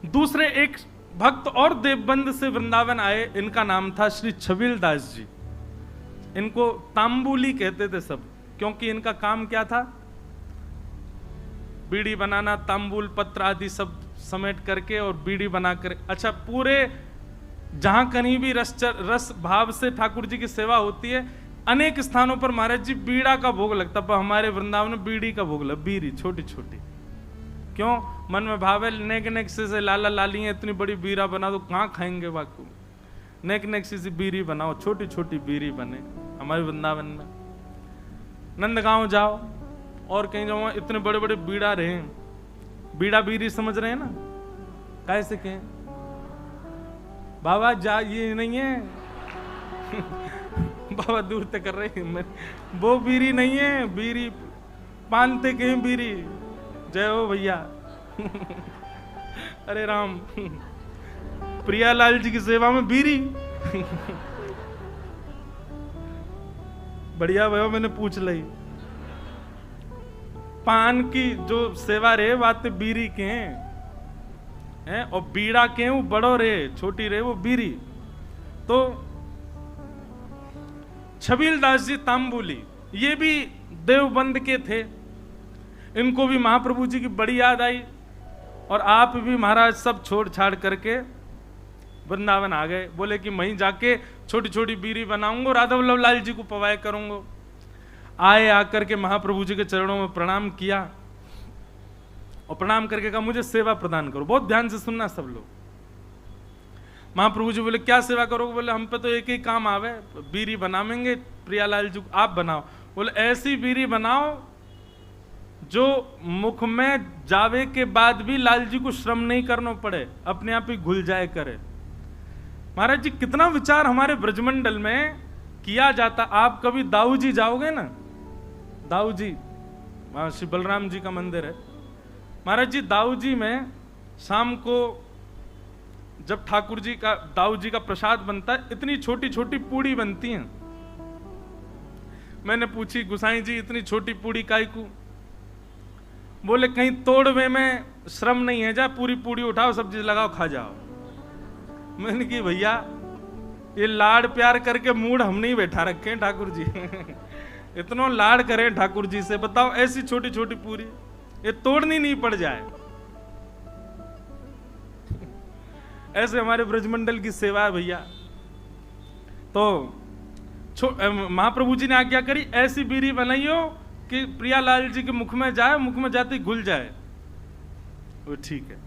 दूसरे एक भक्त और देवबंद से वृंदावन आए, इनका नाम था श्री छबील दास जी। इनको तांबुली कहते थे सब, क्योंकि इनका काम क्या था? बीड़ी बनाना, तांबुल पत्र आदि सब समेट करके और बीड़ी बनाकर, अच्छा, पूरे जहां कहीं भी रस भाव से ठाकुर जी की सेवा होती है, अनेक स्थानों पर महाराज जी बीड़ा का भोग लगता, पर हमारे वृंदावन में बीड़ी का भोग लग, बीड़ी छोटी छोटी। क्यों? मन में भाव है, नेक नेक से लाला लाली इतनी बड़ी बीड़ा बना दो, कहाँ खाएंगे वाकू, नेक नेक से बीड़ी बनाओ, छोटी छोटी बीड़ी बने। हमारे वृंदावन में नंदगांव जाओ और कहीं जाओ, इतने बड़े बड़े बीड़ा रहे, बीड़ा बीड़ी समझ रहे हैं ना, कैसे कहें बाबा जा, ये नहीं है बाबा दूर तक कर रहे हैं, वो बीड़ी नहीं है, बीड़ी पानते कहीं बीड़ी। जय हो भैया अरे राम प्रियालाल जी की सेवा में बीड़ी बढ़िया भैया, मैंने पूछ ली। पान की जो सेवा रे बात बीड़ी के हैं, और बीड़ा के वो बड़ो रे, छोटी रे वो बीड़ी। तो छबील दास जी तांबुली, ये भी देवबंद के थे। इनको भी महाप्रभु जी की बड़ी याद आई, और आप भी महाराज सब छोड़ छाड़ करके वृंदावन आ गए। बोले कि वहीं जाके छोटी छोटी बीड़ी बनाऊंगा, राधा वल्लभ लाल जी को पवाए करूंगा। आए, आकर के महाप्रभु जी के चरणों में प्रणाम किया, और प्रणाम करके कहा मुझे सेवा प्रदान करो। बहुत ध्यान से सुनना सब लोग। महाप्रभु जी बोले क्या सेवा करोगे? बोले हम पे तो एक ही काम आवे, बीड़ी बनावेंगे, प्रियालाल जी आप बनाओ। बोले ऐसी बीड़ी बनाओ जो मुख में जावे के बाद भी लाल जी को श्रम नहीं करना पड़े, अपने आप ही घुल जाए करे। महाराज जी कितना विचार हमारे ब्रजमंडल में किया जाता। आप कभी दाऊ जी जाओगे ना, दाऊ जी वहां श्री बलराम जी का मंदिर है। महाराज जी दाऊ जी में शाम को जब ठाकुर जी का, दाऊ जी का प्रसाद बनता है, इतनी छोटी छोटी पूड़ी बनती हैं। मैंने पूछी गुसाई जी इतनी छोटी पूड़ी काई को? बोले कहीं तोड़वे में श्रम नहीं है, जा पूरी पूड़ी उठाओ, सब्जी लगाओ, खा जाओ। मैंने की भैया ये लाड़ प्यार करके मूड हम नहीं बैठा रखे हैं ठाकुर जी इतना लाड़ करें ठाकुर जी से, बताओ ऐसी छोटी छोटी पूरी ये तोड़नी नहीं पड़ जाए। ऐसे हमारे ब्रजमंडल की सेवा है भैया। तो महाप्रभु जी ने आज्ञा करी ऐसी बीड़ी बनाइयो कि प्रियालाल जी के मुख में जाए, मुख में जाते ही घुल जाए। वो ठीक है।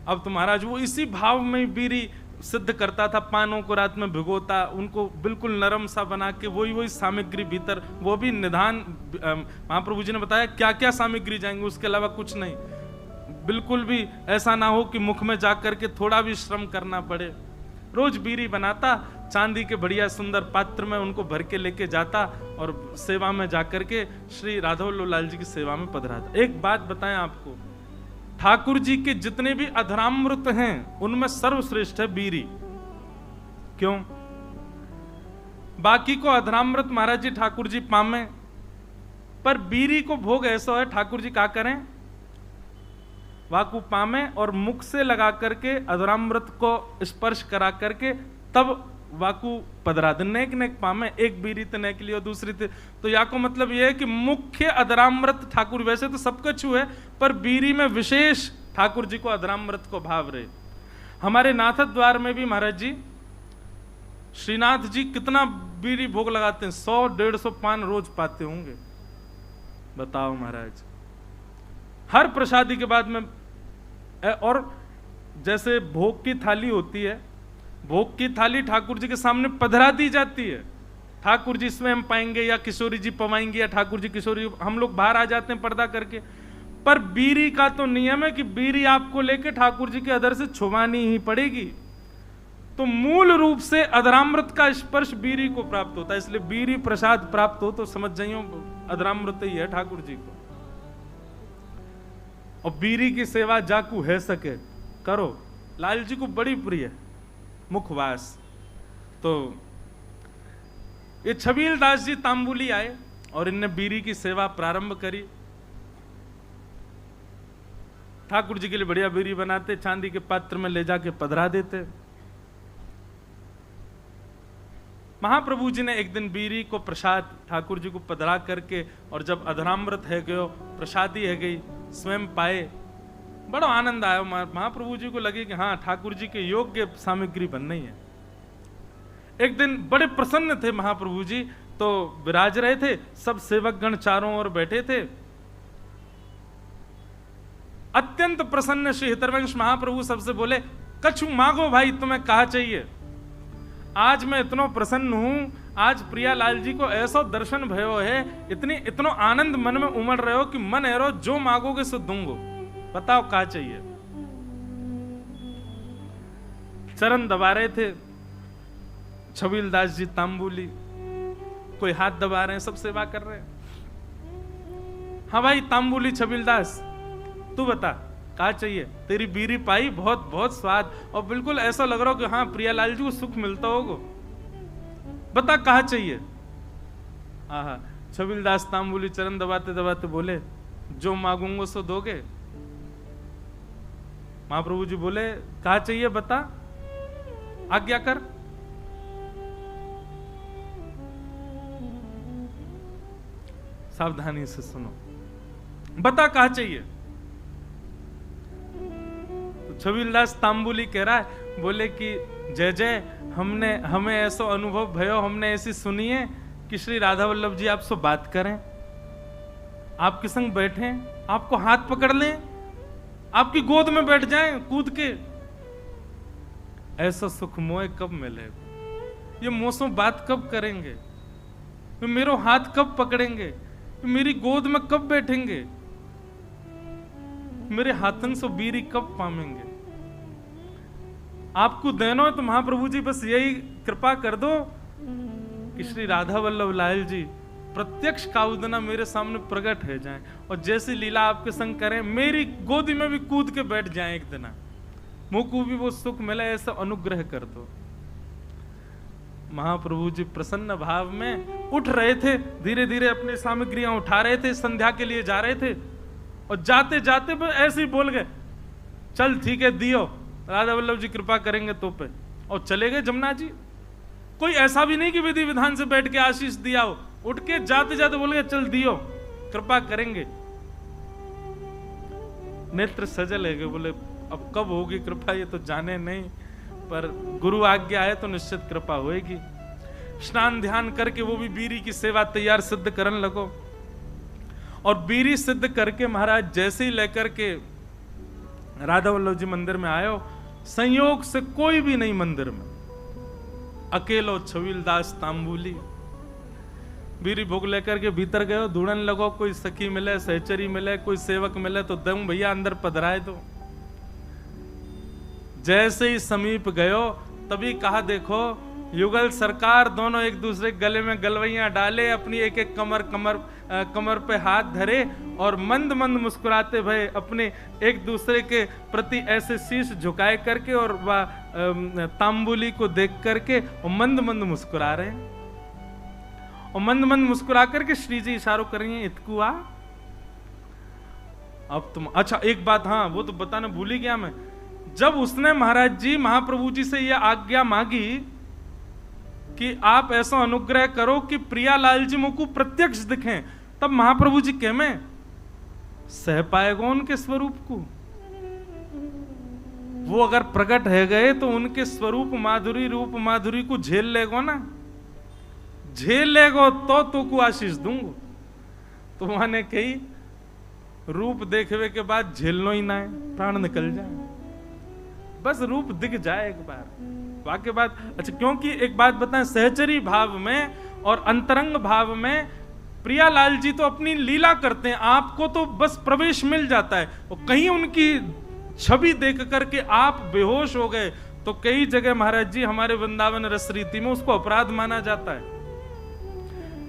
अब तो महाराज वो इसी भाव में बीड़ी सिद्ध करता था, पानों को रात में भिगोता, उनको बिल्कुल नरम सा बना के वही सामग्री भीतर, वो भी निधान महाप्रभु जी ने बताया क्या क्या सामग्री जाएंगे, उसके अलावा कुछ नहीं। बिल्कुल भी ऐसा ना हो कि मुख में जाकर के थोड़ा भी श्रम करना पड़े। रोज बीड़ी बनाता, चांदी के बढ़िया सुंदर पात्र में उनको भर के लेके जाता, और सेवा में जाकर के श्री राधा वल्लभ लाल जी की सेवा में पधराता। एक बात बताएं आपको, ठाकुर जी के जितने भी अधरामृत हैं उनमें सर्वश्रेष्ठ है बीड़ी। क्यों? बाकी को अधरामृत महाराज जी ठाकुर जी पामे, पर बीड़ी को भोग ऐसा है ठाकुर जी क्या करें, वाकु पामे और मुख से लगा करके अधरामृत को स्पर्श करा करके तब वाकु पधरा दे। नेक नेक पामे, एक बीड़ी तने के लिए और दूसरी तो या को मतलब यह है कि मुख्य अधरामृत ठाकुर, वैसे तो सबका छू है पर बीड़ी में विशेष ठाकुर जी को अधरामृत को भाव रहे। हमारे नाथ द्वार में भी महाराज जी श्रीनाथ जी कितना बीड़ी भोग लगाते हैं, 100-150 पान रोज पाते होंगे। बताओ महाराज, हर प्रसादी के बाद में, और जैसे भोग की थाली होती है, भोग की थाली ठाकुर जी के सामने पधरा दी जाती है। ठाकुर जी स्वयं पाएंगे या किशोरी जी पवाएंगे या ठाकुर जी किशोरी, हम लोग बाहर आ जाते हैं पर्दा करके। पर बीड़ी का तो नियम है कि बीड़ी आपको लेके ठाकुर जी के अधर से छुवानी ही पड़ेगी। तो मूल रूप से अधरामृत का स्पर्श बीड़ी को प्राप्त होता है, इसलिए बीड़ी प्रसाद प्राप्त हो तो समझ जाइयो अधरामृत ही है ठाकुर जी को। और बीड़ी की सेवा जाकू है सके करो, लाल जी को बड़ी प्रिय मुखवास। तो ये छबील दास जी तांबुली आए और इनने बीड़ी की सेवा प्रारंभ करी। ठाकुर जी के लिए बढ़िया बीरी बनाते, चांदी के पात्र में ले जाके पधरा देते। महाप्रभु जी ने एक दिन बीरी को प्रसाद ठाकुर जी को पधरा करके, और जब अधरामृत है गयो, प्रसादी है गई, स्वयं पाए, बड़ा आनंद आया। महाप्रभु जी को लगे कि हाँ, ठाकुर जी के योग्य सामग्री बननी है। एक दिन बड़े प्रसन्न थे महाप्रभु जी, तो विराज रहे थे, सब सेवकगण चारों ओर बैठे थे। अत्यंत प्रसन्न श्री हितरवंश महाप्रभु सबसे बोले, कछु मांगो भाई, तुम्हें कहा चाहिए। आज मैं इतना प्रसन्न हूं, आज प्रियालाल जी को ऐसा दर्शन भयो है, इतनो आनंद मन में उमड़ रहे हो कि मन एरो जो मांगोगे सो दूंगो, बताओ क्या चाहिए। चरण दबा रहे थे छबीलदास जी तांबुली, कोई हाथ दबा रहे हैं, सब सेवा कर रहे हैं। हाँ भाई तांबुली छबीलदास, तू बता क्या चाहिए। तेरी बीरी पाई, बहुत बहुत स्वाद, और बिल्कुल ऐसा लग रहा हो कि हाँ प्रियालाल जी को सुख मिलता होगा, बता कहा चाहिए। आहा, छबीलदास तांबुली चरण दबाते दबाते बोले, जो मांगूंगा सो दोगे। महाप्रभु जी बोले, कहा चाहिए बता, आज्ञा कर। सावधानी से सुनो, बता कहा चाहिए। तो छबीलदास तांबुली कह रहा है, बोले कि जय जय, हमें ऐसा अनुभव भयो, हमने ऐसी सुनी है कि श्री राधा वल्लभ जी आपसे बात करें, आपके संग बैठे, आपको हाथ पकड़ लें, आपकी गोद में बैठ जाएं कूद के। ऐसा सुख मोए कब मिलेगा, ये मोसो बात कब करेंगे, मेरो हाथ कब पकड़ेंगे, मेरी गोद में कब बैठेंगे, मेरे हाथन से बीरी कब पामेंगे। आपको देना है तो महाप्रभु जी बस यही कृपा कर दो कि श्री राधा वल्लभ लाल जी प्रत्यक्ष काउदना मेरे सामने प्रकट हो जाएं, और जैसी लीला आपके संग करें, मेरी गोदी में भी कूद के बैठ जाएं एक दिन, मुझको भी वो सुख मिले, ऐसा अनुग्रह कर दो। महाप्रभु जी प्रसन्न भाव में उठ रहे थे, धीरे धीरे अपनी सामग्रियां उठा रहे थे, संध्या के लिए जा रहे थे, और जाते जाते ऐसे ही बोल गए, चल ठीक है दियो, राधा वल्लभ जी कृपा करेंगे तो पे, और चले गए जमुना जी। कोई ऐसा भी नहीं कि विधि विधान से बैठ के आशीष दिया हो, उठ के जाते जाते बोल गए, चल दियो, कृपा करेंगे। नेत्र सजल है, बोले अब कब होगी कृपा ये तो जाने नहीं, पर गुरु आज्ञा है तो निश्चित कृपा होएगी। स्नान ध्यान करके वो भी बीरी की सेवा तैयार सिद्ध करने लगो, और बीरी सिद्ध करके महाराज जैसे ही लेकर के राधा वल्लभ जी मंदिर में आयो, संयोग से कोई भी नहीं मंदिर में, अकेलो छबीलदास तांबुली बीरी भोग लेकर के भीतर गयो, ढूंढन लगो, कोई सखी मिले, सहचरी मिले, कोई सेवक मिले तो दम भैया अंदर पधराए दो। जैसे ही समीप गयो तभी कहा, देखो युगल सरकार दोनों एक दूसरे गले में गलवैयां डाले, अपनी एक एक कमर पे हाथ धरे, और मंद मंद मुस्कुराते भय अपने एक दूसरे के प्रति ऐसे शीश झुकाए करके, और वह तांबुली को देख करके मंद मंद मुस्कुरा रहे हैं, और मंद मंद मुस्कुरा करके श्री जी इशारों करेंगे, इतकुआ अब तुम। अच्छा एक बात, हाँ वो तो बताना भूल ही गया मैं, जब उसने महाराज जी महाप्रभु जी से यह आज्ञा मांगी कि आप ऐसा अनुग्रह करो कि प्रियालाल जी मुझको प्रत्यक्ष दिखें, तब महाप्रभु जी कह में सह पाएगा उनके स्वरूप को। वो अगर प्रकट है गए तो उनके स्वरूप माधुरी, रूप माधुरी को झेल लेगो ना, झेल लेगो तो को आशीष दूंगो। तो माने कही रूप देखने के बाद झेलनो ही ना है, प्राण निकल जाए, बस रूप दिख जाए एक बार, वाक्य बात। अच्छा क्योंकि एक बात बताएं, सहचरी भाव में और अंतरंग भाव में प्रियालाल जी तो अपनी लीला करते हैं, आपको तो बस प्रवेश मिल जाता है, और कहीं उनकी छवि देख करके आप बेहोश हो गए तो कई जगह महाराज जी हमारे वृंदावन रस रीति में उसको अपराध माना जाता है।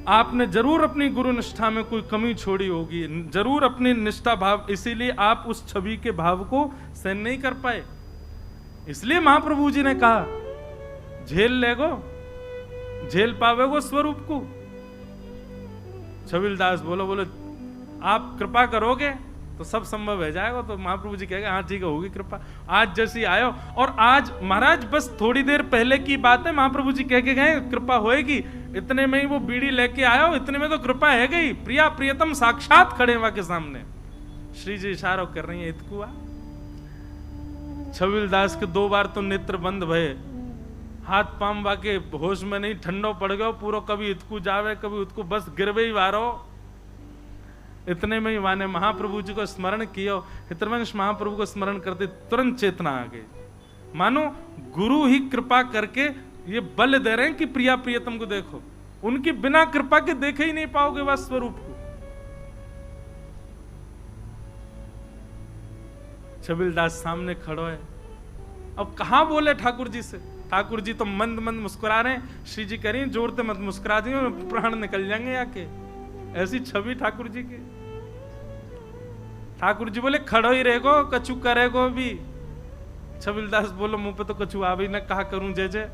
आपने जरूर अपनी गुरु निष्ठा में कोई कमी छोड़ी होगी, जरूर अपनी निष्ठा भाव, इसीलिए आप उस छवि के भाव को सहन नहीं कर पाए। इसलिए महाप्रभु जी ने कहा झेल लेगो, झेल पावेगो स्वरूप को। छबीलदास बोलो आप कृपा करोगे तो सब संभव है जाएगा। तो महाप्रभु जी कहेगा हाँ ठीक है, होगी कृपा। आज जैसी आयो, और आज महाराज बस थोड़ी देर पहले की बात है, महाप्रभु जी कह के गए कृपा होएगी, इतने में ही वो बीड़ी लेके आयो, इतने में तो कृपा है गई। प्रिया प्रियतम साक्षात खड़े वहां के सामने, श्री जी इशारा कर रही है इतकुआ। छबील दास के 2 बार तो नेत्र बंद भये, हाथ पाम वाके होश में नहीं, ठंडो पड़ गयो पूरा, कभी इतकू जावे कभी उतकू, बस गिरवे ही वारो। इतने में ही वाने महाप्रभु जी को स्मरण किया, हितवंश महाप्रभु को स्मरण करते तुरंत चेतना आ गई। मानो गुरु ही कृपा करके ये बल दे रहे हैं कि प्रिया प्रियतम को देखो, उनकी बिना कृपा के देखे ही नहीं पाओगे वह स्वरूप को। छबील दास सामने खड़ो है, अब कहां बोले ठाकुर जी से। ठाकुर जी तो मंद मंद मुस्कुरा रहे हैं, श्री जी कह रही जोर से मत मुस्कुरा दी, प्राण निकल जाएंगे आके। ऐसी छवि ठाकुर जी की। ठाकुर जी बोले खड़ो ही रहेगो, कछु करेगो भी। छबील दास बोलो मुंह पे तो कछु आ भी ना, कहा करूं जय जय।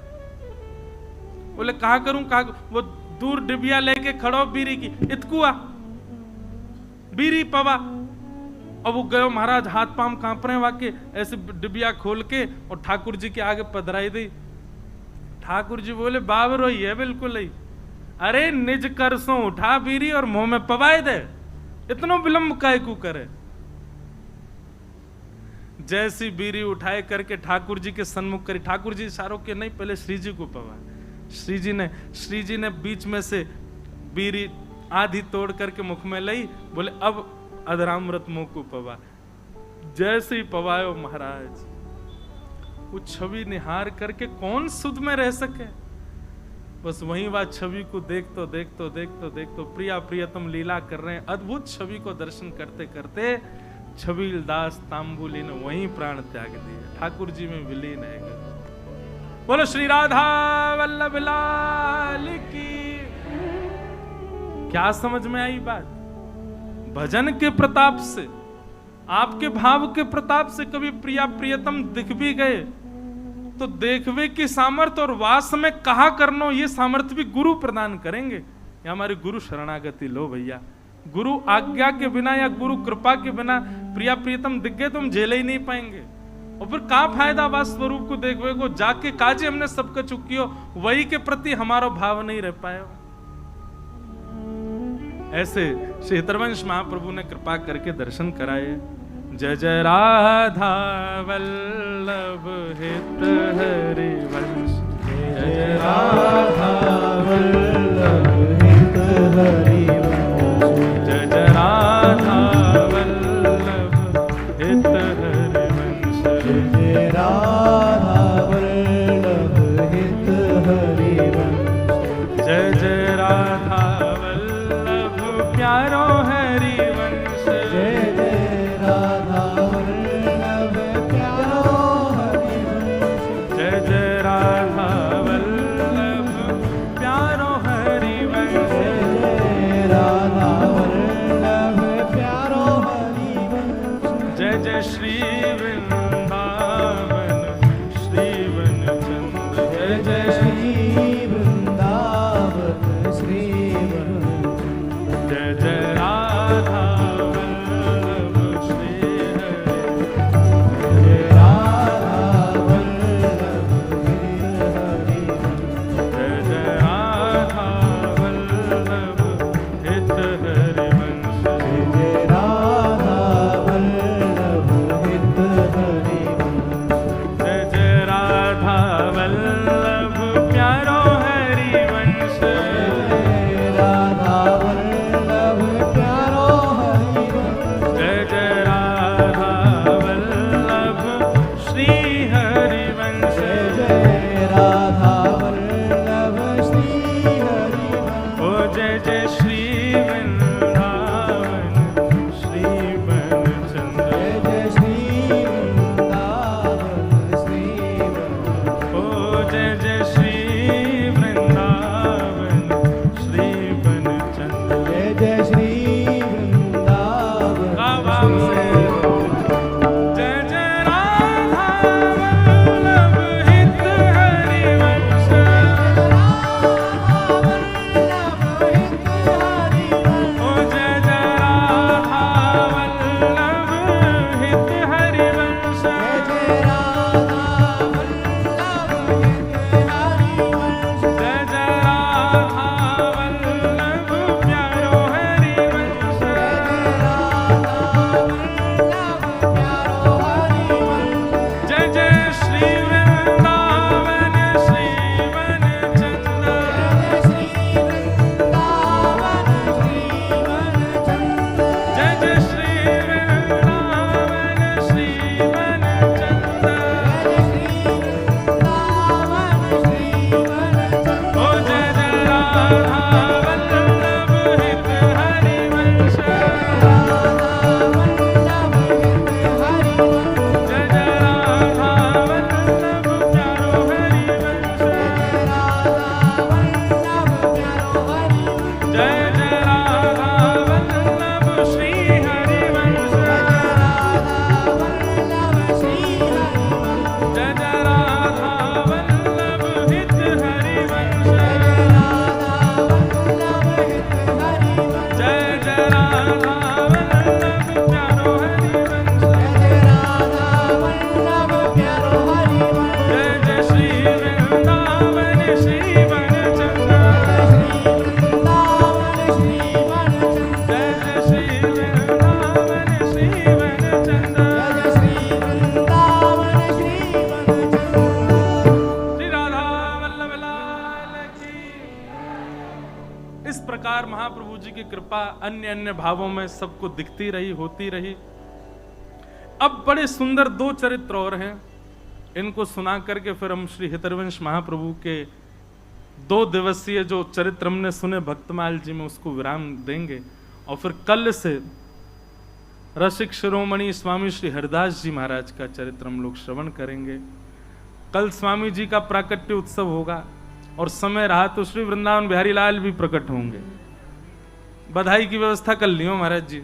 बोले कहा करूं कहा, वो दूर डिबिया लेके खड़ो बीरी की, इतकुआ बीरी पवा। अब वो गयो महाराज, हाथ पाम कांप रहे वाके, ऐसे डिबिया खोल के और ठाकुर जी के आगे पधराई दी। ठाकुर जी बोले बाबरो ही है बिल्कुल ही, अरे निज करसों उठा बीरी और मुंह में पवाए दे, इतना विलंब काय को करे। जैसी बीरी उठाए करके ठाकुर जी के सन्मुख करी, ठाकुर जी इशारों के नहीं, पहले श्री जी को पवाए। श्री जी ने बीच में से बीरी आधी तोड़ करके मुख में लाई, बोले अब अधरामृत मुंह को पवा। जैसे ही पवायो महाराज, वो छवि निहार करके कौन सुध में रह सके। बस वहीं वह छवि को देखतो प्रिया प्रियतम लीला कर रहे हैं। अद्भुत छवि को दर्शन करते करते छबील दास तांबुली ने वहीं प्राण त्याग दिए, ठाकुर जी में विलीन है। बोलो श्री राधा वल्लभ लाल की। क्या समझ में आई बात? भजन के प्रताप से, आपके भाव के प्रताप से कभी प्रिया प्रियतम दिख भी गए तो देखवे की सामर्थ्य और वास में कहा करनो, ये सामर्थ्य भी गुरु प्रदान करेंगे। या हमारे गुरु शरणागति लो भैया, गुरु आज्ञा के बिना या गुरु कृपा के बिना प्रिया प्रियतम दिख गए तो हम झेले ही नहीं पाएंगे। और फिर क्या फायदा वास स्वरूप को देखवे को, जाके काजे हमने सबका चुकियो, वही के प्रति हमारा भाव नहीं रह पाया। ऐसे श्री हितवंश महाप्रभु ने कृपा करके दर्शन कराए। जय जय राधा वल्लभ हित हरि वंश, जय जय राधा वल्लभ हित हरि वंश, जय जय राधा वल्लभ हित हरि वंश, जय जय राधा वल्लभ हित हरि वंश, जय जय राधा वल्लभ प्यारो हरि वंश, जय जय राधा वल्लभ प्यारो हरि वंश, जय जय राधा वल्लभ प्यारो हरि वंश, जय राधा वल्लभ प्यारो हरि वंश, जय जय श्री वृंदावन श्री वन चंद्र, जय जय श्री वृंदावन श्री वन, जय जय राधा वल्लभ श्री हरि, जय राधा वल्लभ हरि, जय जय राधा वल्लभ हित हरि वंश, जय जय राधा वल्लभ हित हरि महाप्रभु जी की कृपा अन्य अन्य भावों में सबको दिखती रही, होती रही। अब बड़े सुंदर 2 चरित्र और हैं, इनको सुना करके फिर हम श्री हितरवंश महाप्रभु के 2 दिवसीय जो चरित्र हमने सुने भक्तमाल जी में, उसको विराम देंगे। और फिर कल से रसिक शिरोमणि स्वामी श्री हरिदास जी महाराज का चरित्र हम लोग श्रवण करेंगे। कल स्वामी जी का प्राकट्य उत्सव होगा और समय रहा तो श्री वृंदावन बिहारी लाल भी प्रकट होंगे। बधाई की व्यवस्था कर लियो महाराज जी।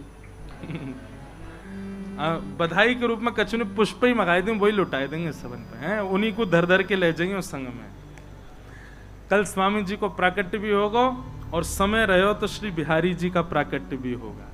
बधाई के रूप में कचुनी पुष्प ही मंगाए दें, वही लुटाए देंगे सबन पे हैं, उन्हीं को धर धर के ले जाएंगे उस संग में। कल स्वामी जी को प्राकट्य भी होगा और समय रहे हो तो श्री बिहारी जी का प्राकट्य भी होगा।